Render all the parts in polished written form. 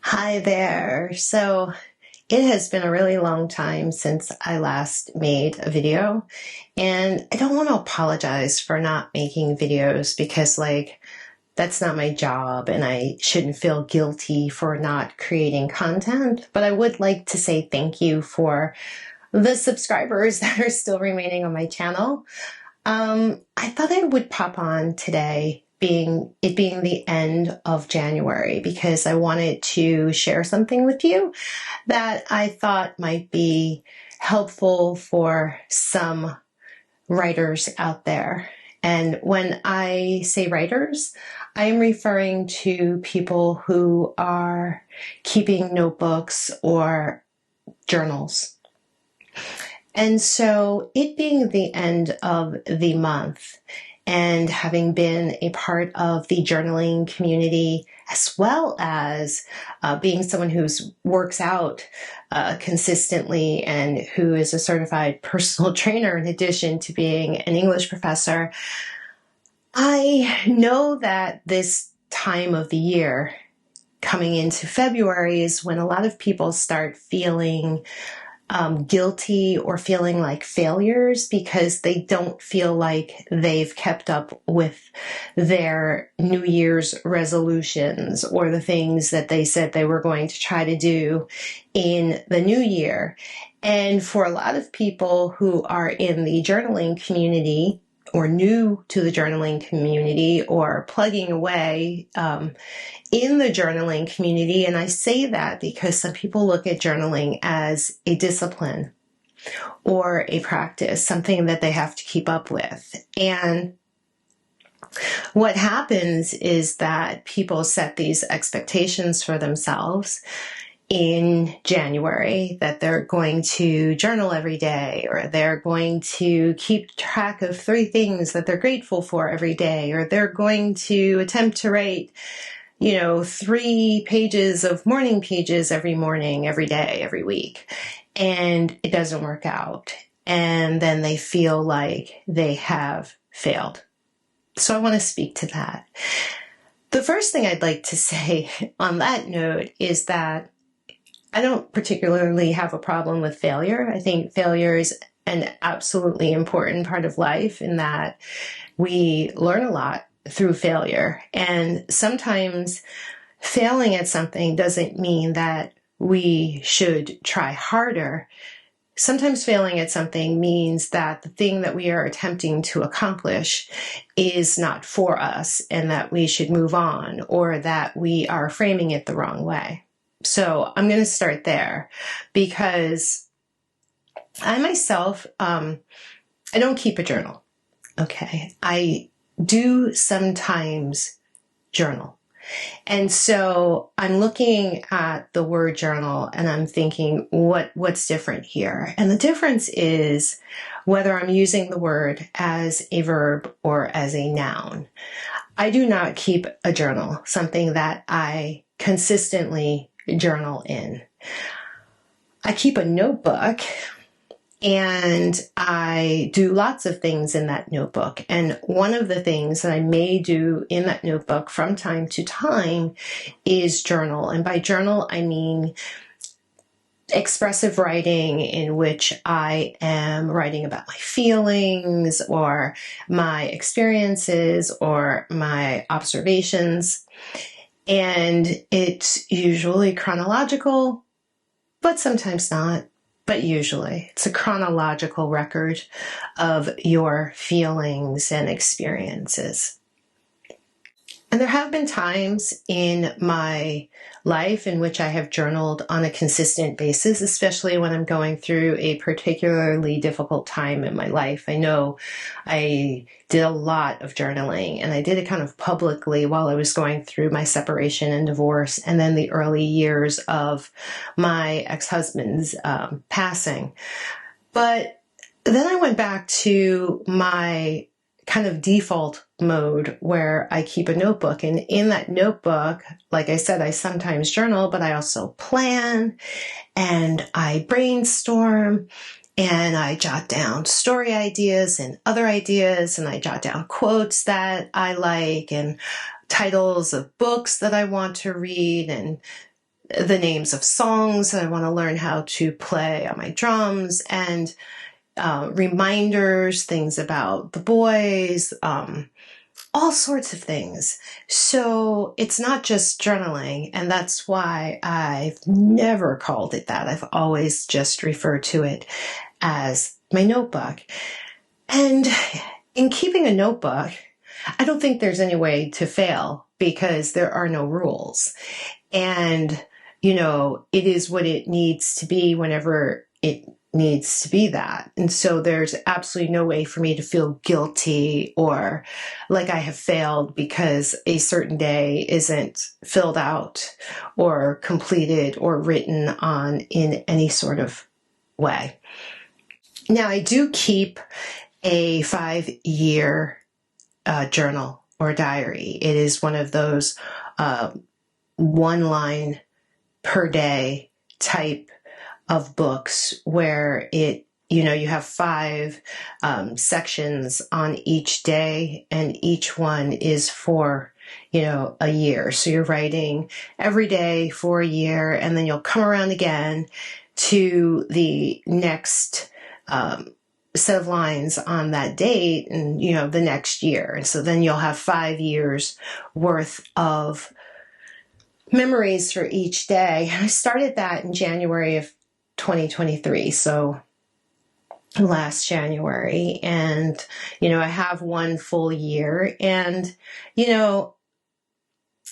Hi there. So it has been a really long time since I last made a video, and I don't want to apologize for not making videos because, that's not my job, and I shouldn't feel guilty for not creating content. But I would like to say thank you for the subscribers that are still remaining on my channel. I thought I would pop on today, being the end of January, because I wanted to share something with you that I thought might be helpful for some writers out there. And when I say writers, I am referring to people who are keeping notebooks or journals. And so, it being the end of the month and having been a part of the journaling community, as well as being someone who works out consistently and who is a certified personal trainer in addition to being an English professor, I know that this time of the year, coming into February, is when a lot of people start feeling guilty or feeling like failures because they don't feel like they've kept up with their New Year's resolutions or the things that they said they were going to try to do in the new year. And for a lot of people who are in the journaling community, or new to the journaling community, or plugging away in the journaling community. And I say that because some people look at journaling as a discipline or a practice, something that they have to keep up with. And what happens is that people set these expectations for themselves in January that they're going to journal every day, or they're going to keep track of 3 things that they're grateful for every day, or they're going to attempt to write 3 pages of morning pages every morning, every day, every week. And it doesn't work out. And then they feel like they have failed. So I want to speak to that. The first thing I'd like to say on that note is that I don't particularly have a problem with failure. I think failure is an absolutely important part of life in that we learn a lot through failure. And sometimes failing at something doesn't mean that we should try harder. Sometimes failing at something means that the thing that we are attempting to accomplish is not for us and that we should move on, or that we are framing it the wrong way. So I'm going to start there because I myself, I don't keep a journal. Okay. I do sometimes journal. And so I'm looking at the word journal and I'm thinking, what's different here? And the difference is whether I'm using the word as a verb or as a noun. I do not keep a journal, something that I consistently journal in. I keep a notebook, and I do lots of things in that notebook. And one of the things that I may do in that notebook from time to time is journal. And by journal, I mean expressive writing in which I am writing about my feelings or my experiences or my observations. And it's usually chronological, but sometimes not. But usually it's a chronological record of your feelings and experiences. And there have been times in my life in which I have journaled on a consistent basis, especially when I'm going through a particularly difficult time in my life. I know I did a lot of journaling, and I did it kind of publicly while I was going through my separation and divorce, and then the early years of my ex-husband's passing. But then I went back to my kind of default mode where I keep a notebook. And in that notebook, like I said, I sometimes journal, but I also plan and I brainstorm and I jot down story ideas and other ideas, and I jot down quotes that I like and titles of books that I want to read and the names of songs. I want to learn how to play on my drums, and reminders, things about the boys, all sorts of things. So it's not just journaling, and that's why I've never called it that. I've always just referred to it as my notebook. And in keeping a notebook, I don't think there's any way to fail because there are no rules. And, it is what it needs to be whenever it needs to be that. And so there's absolutely no way for me to feel guilty or like I have failed because a certain day isn't filled out or completed or written on in any sort of way. Now, I do keep a 5-year journal or diary. It is one of those one line per day type of books where you have 5 sections on each day, and each one is for a year. So you're writing every day for a year, and then you'll come around again to the next set of lines on that date and the next year. And so then you'll have 5 years worth of memories for each day. I started that in January of 2023, so last January, and I have one full year, and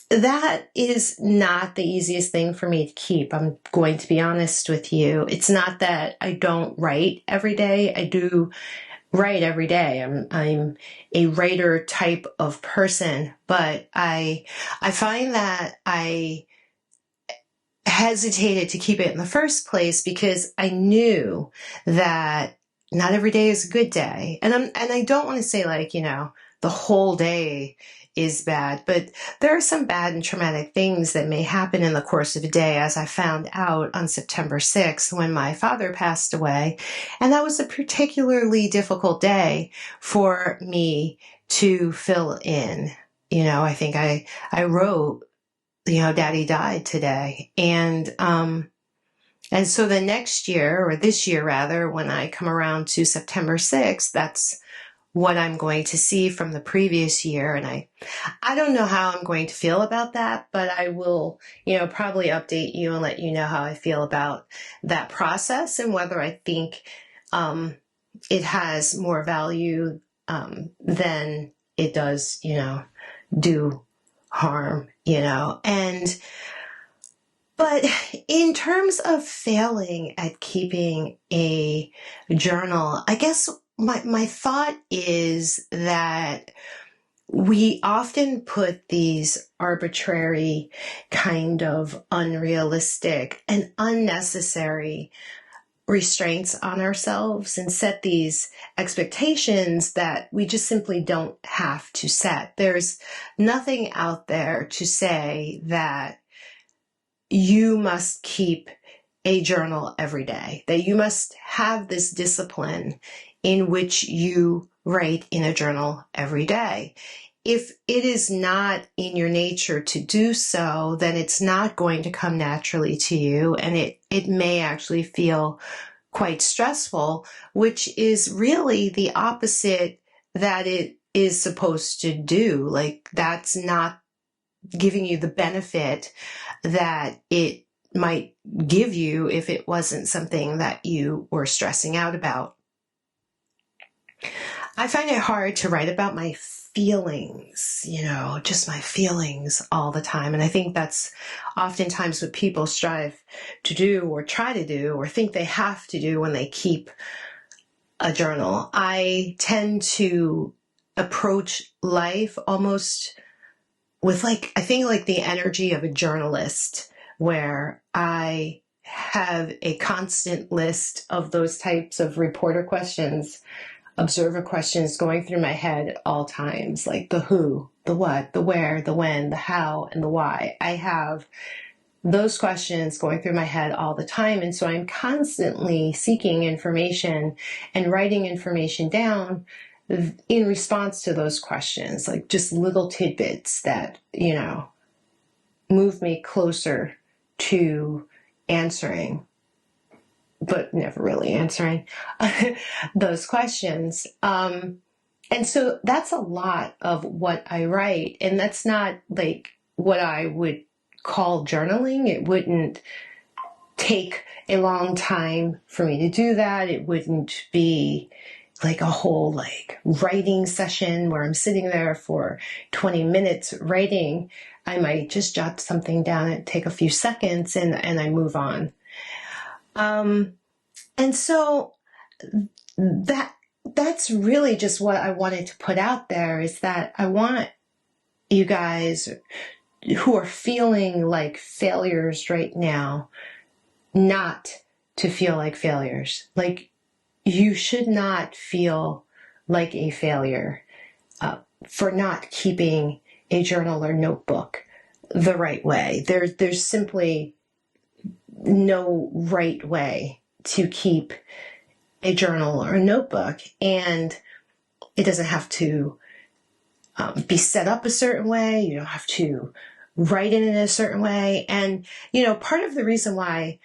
that is not the easiest thing for me to keep. I'm going to be honest with you. It's not that I don't write every day. I do write every day. I'm a writer type of person, but I find that I hesitated to keep it in the first place because I knew that not every day is a good day. And I don't want to say the whole day is bad, but there are some bad and traumatic things that may happen in the course of a day, as I found out on September 6th when my father passed away. And that was a particularly difficult day for me to fill in. I think I wrote, Daddy died today. And so the next year, or this year rather, when I come around to September 6th, that's what I'm going to see from the previous year. And I don't know how I'm going to feel about that, but I will, probably update you and let you know how I feel about that process and whether I think it has more value than it does, do harm, But in terms of failing at keeping a journal, I guess my thought is that we often put these arbitrary, kind of unrealistic and unnecessary restraints on ourselves and set these expectations that we just simply don't have to set. There's nothing out there to say that you must keep a journal every day, that you must have this discipline in which you write in a journal every day. If it is not in your nature to do so, then it's not going to come naturally to you, and it may actually feel quite stressful, which is really the opposite that it is supposed to do. Like, that's not giving you the benefit that it might give you if it wasn't something that you were stressing out about. I find it hard to write about my feelings, just my feelings all the time. And I think that's oftentimes what people strive to do or try to do or think they have to do when they keep a journal. I tend to approach life almost with the energy of a journalist, where I have a constant list of those types of reporter questions, observer questions going through my head at all times, like the who, the what, the where, the when, the how, and the why. I have those questions going through my head all the time. And so I'm constantly seeking information and writing information down in response to those questions, like just little tidbits that, move me closer to answering, but never really answering those questions. And so that's a lot of what I write. And that's not like what I would call journaling. It wouldn't take a long time for me to do that. It wouldn't be like a whole like writing session where I'm sitting there for 20 minutes writing. I might just jot something down and take a few seconds and I move on. And so that's really just what I wanted to put out there, is that I want you guys who are feeling like failures right now not to feel like failures. Like, you should not feel like a failure for not keeping a journal or notebook the right way. There's simply no right way to keep a journal or a notebook, and it doesn't have to be set up a certain way. You don't have to write it in a certain way. And, part of the reason why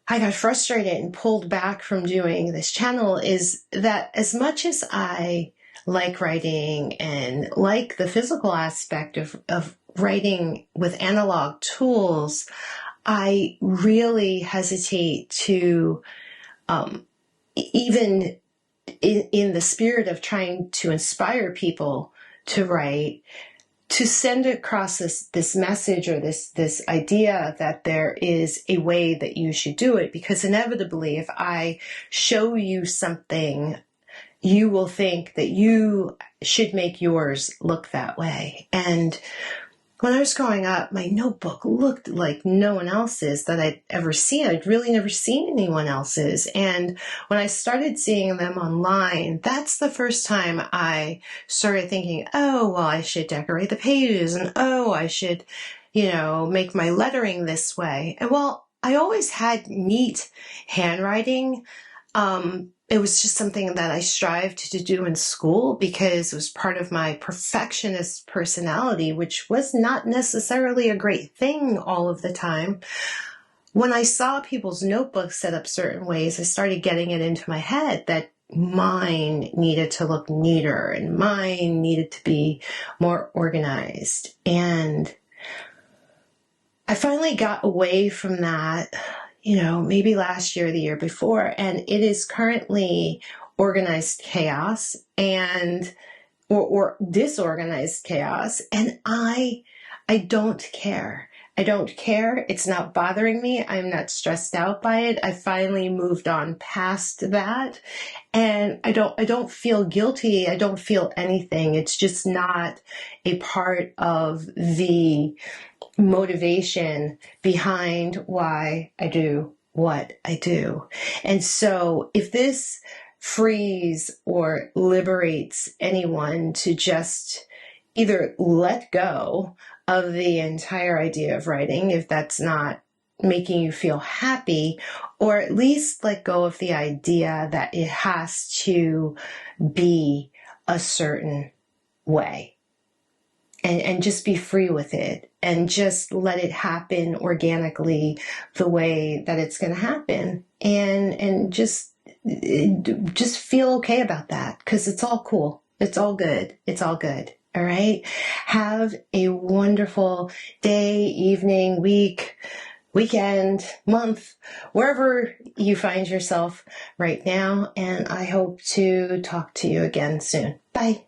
I got frustrated and pulled back from doing this channel is that as much as I like writing and like the physical aspect of writing with analog tools, I really hesitate to, even in the spirit of trying to inspire people to write, to send across this message or this idea that there is a way that you should do it. Because inevitably, if I show you something, you will think that you should make yours look that way. And when I was growing up, my notebook looked like no one else's that I'd ever seen. I'd really never seen anyone else's. And when I started seeing them online, that's the first time I started thinking, oh, well, I should decorate the pages, and oh, I should, make my lettering this way. And well, I always had neat handwriting. It was just something that I strived to do in school because it was part of my perfectionist personality, which was not necessarily a great thing all of the time. When I saw people's notebooks set up certain ways, I started getting it into my head that mine needed to look neater and mine needed to be more organized. And I finally got away from that, maybe last year or the year before, and it is currently organized chaos or disorganized chaos. And I don't care. I don't care. It's not bothering me. I'm not stressed out by it. I finally moved on past that. And I don't feel guilty. I don't feel anything. It's just not a part of the motivation behind why I do what I do. And so if this frees or liberates anyone to just either let go of the entire idea of writing, if that's not making you feel happy, or at least let go of the idea that it has to be a certain way. And just be free with it and just let it happen organically the way that it's going to happen. And just feel okay about that, because it's all cool. It's all good. It's all good. All right. Have a wonderful day, evening, week, weekend, month, wherever you find yourself right now. And I hope to talk to you again soon. Bye.